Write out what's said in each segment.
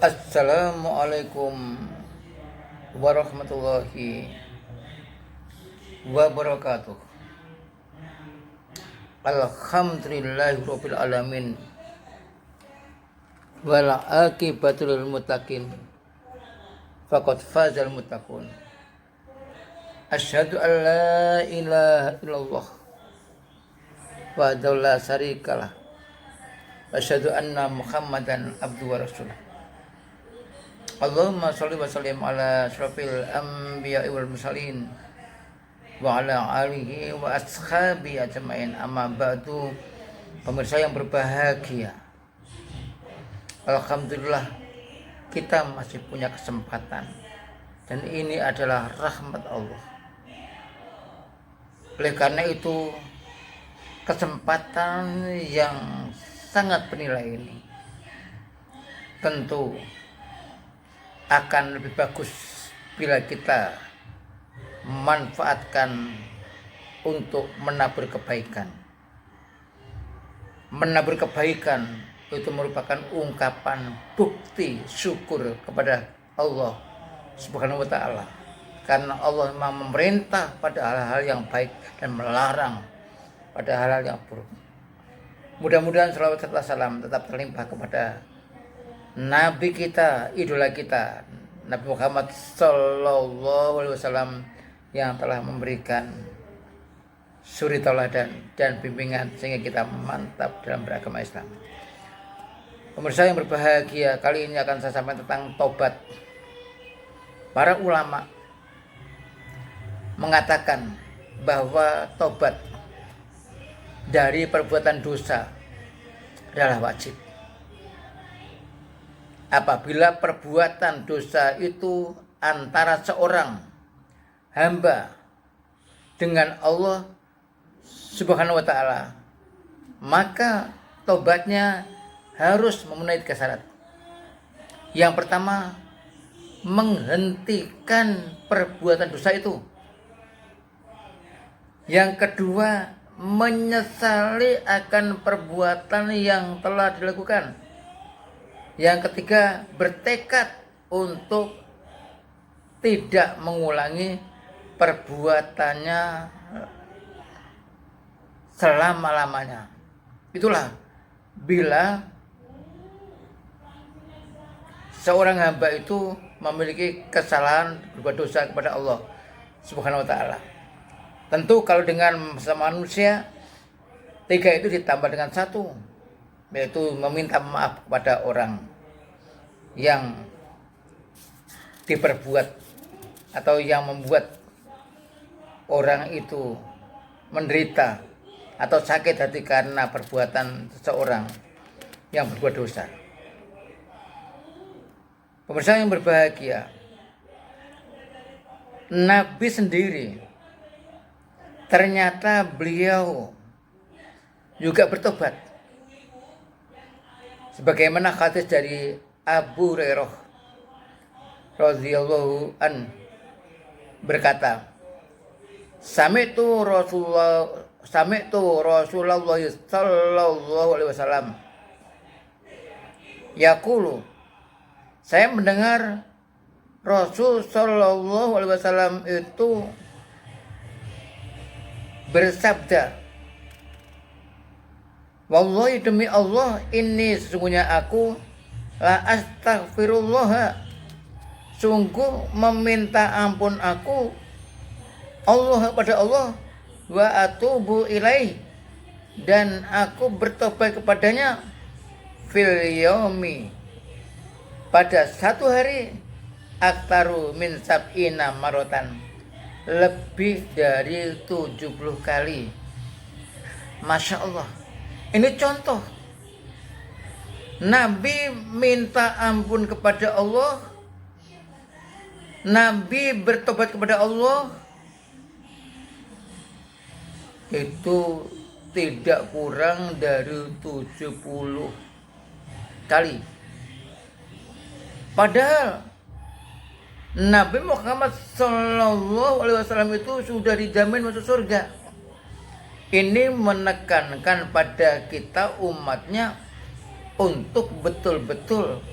Assalamualaikum warahmatullahi wabarakatuh. Alhamdulillahirabbil alamin. Wal aqibatu lil muttaqin. Faqad fazal muttaqun. Asyhadu an la ilaha illallah wahdahu la syarikalah. Asyhadu anna Muhammadan abduhu wa rasuluh. Allahumma sholli wa sallim ala asyrafil anbiya'i wal mursalin wa ala alihi wa ashabi ajmain. Amma ba'du. Pemirsa yang berbahagia, alhamdulillah kita masih punya kesempatan, dan ini adalah rahmat Allah. Oleh karena itu, kesempatan yang sangat bernilai ini tentu akan lebih bagus bila kita memanfaatkan untuk menabur kebaikan. Menabur kebaikan itu merupakan ungkapan bukti syukur kepada Allah Subhanahu wa ta'ala, karena Allah memang memerintah pada hal-hal yang baik dan melarang pada hal-hal yang buruk. Mudah-mudahan salawat serta salam tetap terlimpah kepada Nabi kita, idola kita, Nabi Muhammad Sallallahu Alaihi Wasallam, yang telah memberikan suri tauladan dan bimbingan sehingga kita mantap dalam beragama Islam. Pemirsa yang berbahagia, kali ini akan saya sampaikan tentang tobat. Para ulama mengatakan bahwa tobat dari perbuatan dosa adalah wajib. Apabila perbuatan dosa itu antara seorang hamba dengan Allah Subhanahu wa ta'ala, maka tobatnya harus memenuhi 3 syarat. Yang pertama, menghentikan perbuatan dosa itu. Yang kedua, menyesali akan perbuatan yang telah dilakukan. Yang ketiga, bertekad untuk tidak mengulangi perbuatannya selama-lamanya. Itulah bila seorang hamba itu memiliki kesalahan berbuat dosa kepada Allah Subhanahu wa ta'ala. Tentu kalau dengan sesama manusia, 3 itu ditambah dengan 1, yaitu meminta maaf kepada orang yang diperbuat atau yang membuat orang itu menderita atau sakit hati karena perbuatan seseorang yang berbuat dosa. Pemirsa yang berbahagia, Nabi sendiri ternyata beliau juga bertobat. Sebagaimana hadis dari Abu Hurairah radhiyallahu an berkata, Sami'tu Rasulullah sallallahu alaihi wasallam yaqulu, saya mendengar Rasul sallallahu alaihi wasallam itu bersabda, wallahi demi Allah, ini sesungguhnya aku la astaghfirullah, sungguh meminta ampun aku Allah pada Allah, wa atubu ilaih, dan aku bertobat kepadanya, fil yaumi, pada 1 hari, aktaru min sab'ina marotan, lebih dari 70 kali. Masya Allah. Ini contoh. Nabi minta ampun kepada Allah, Nabi bertobat kepada Allah, itu tidak kurang dari 70 kali. Padahal Nabi Muhammad SAW itu sudah dijamin masuk surga. Ini menekankan pada kita umatnya untuk betul-betul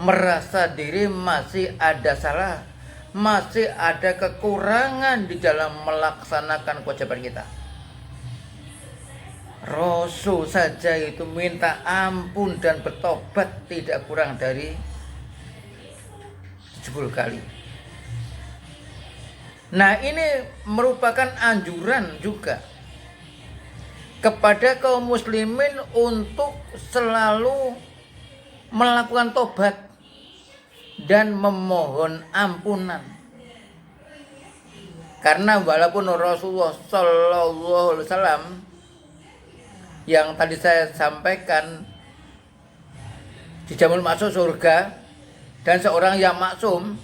merasa diri masih ada salah, masih ada kekurangan di dalam melaksanakan kewajiban kita. Rasul saja itu minta ampun dan bertobat tidak kurang dari 70 kali. Nah, ini merupakan anjuran juga kepada kaum muslimin untuk selalu melakukan tobat dan memohon ampunan. Karena walaupun Rasulullah Sallallahu Alaihi Wasallam yang tadi saya sampaikan dijamin masuk surga dan seorang yang maksum,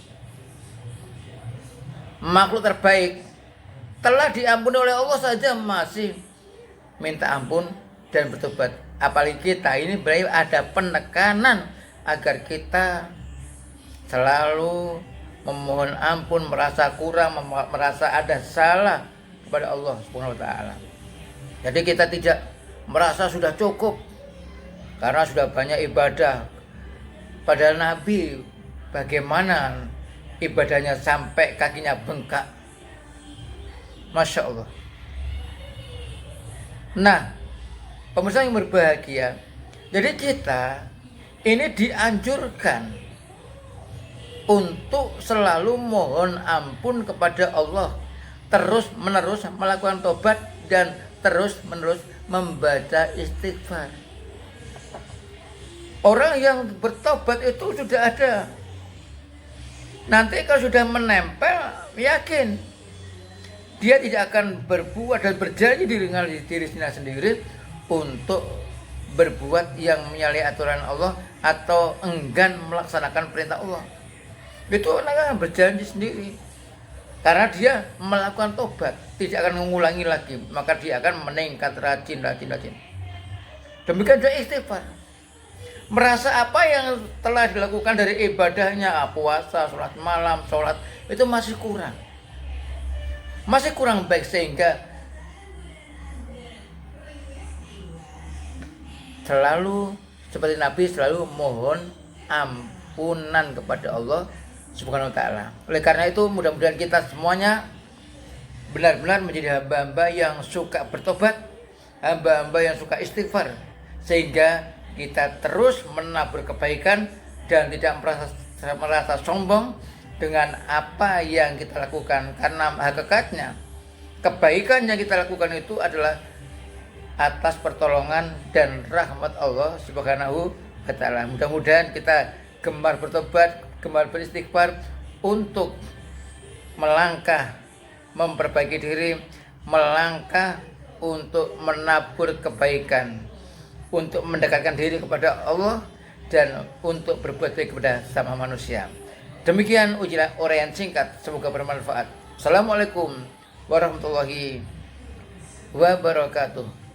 makhluk terbaik, telah diampuni oleh Allah saja masih minta ampun dan bertobat. Apalagi kita ini berarti ada penekanan agar kita selalu memohon ampun, merasa kurang, merasa ada salah kepada Allah Subhanahu wa taala. Jadi kita tidak merasa sudah cukup karena sudah banyak ibadah. Padahal Nabi bagaimana ibadahnya sampai kakinya bengkak. Masya Allah. Nah, pemirsa yang berbahagia, jadi kita ini dianjurkan untuk selalu mohon ampun kepada Allah, terus menerus melakukan tobat dan terus menerus membaca istighfar. Orang yang bertobat itu sudah ada. Nanti kalau sudah menempel, yakin dia tidak akan berbuat dan berjanji dengan dirinya sendiri untuk berbuat yang menyalahi aturan Allah atau enggan melaksanakan perintah Allah. Itu orang akan berjanji sendiri. Karena dia melakukan tobat, tidak akan mengulangi lagi, maka dia akan meningkat rajin. Demikian juga istighfar. Merasa apa yang telah dilakukan dari ibadahnya, puasa, sholat malam, sholat, itu masih kurang baik, sehingga selalu seperti Nabi selalu mohon ampunan kepada Allah Subhanahu wa taala. Oleh karena itu mudah-mudahan kita semuanya benar-benar menjadi hamba-hamba yang suka bertobat, hamba-hamba yang suka istighfar, sehingga kita terus menabur kebaikan dan tidak merasa sombong dengan apa yang kita lakukan. Karena hakikatnya kebaikan yang kita lakukan itu adalah atas pertolongan dan rahmat Allah Subhanahu wa taala. Mudah-mudahan kita gemar bertobat, gemar beristighfar untuk melangkah memperbaiki diri, melangkah untuk menabur kebaikan, untuk mendekatkan diri kepada Allah dan untuk berbuat baik kepada sama manusia. Demikian uraian singkat, semoga bermanfaat. Assalamualaikum warahmatullahi wabarakatuh.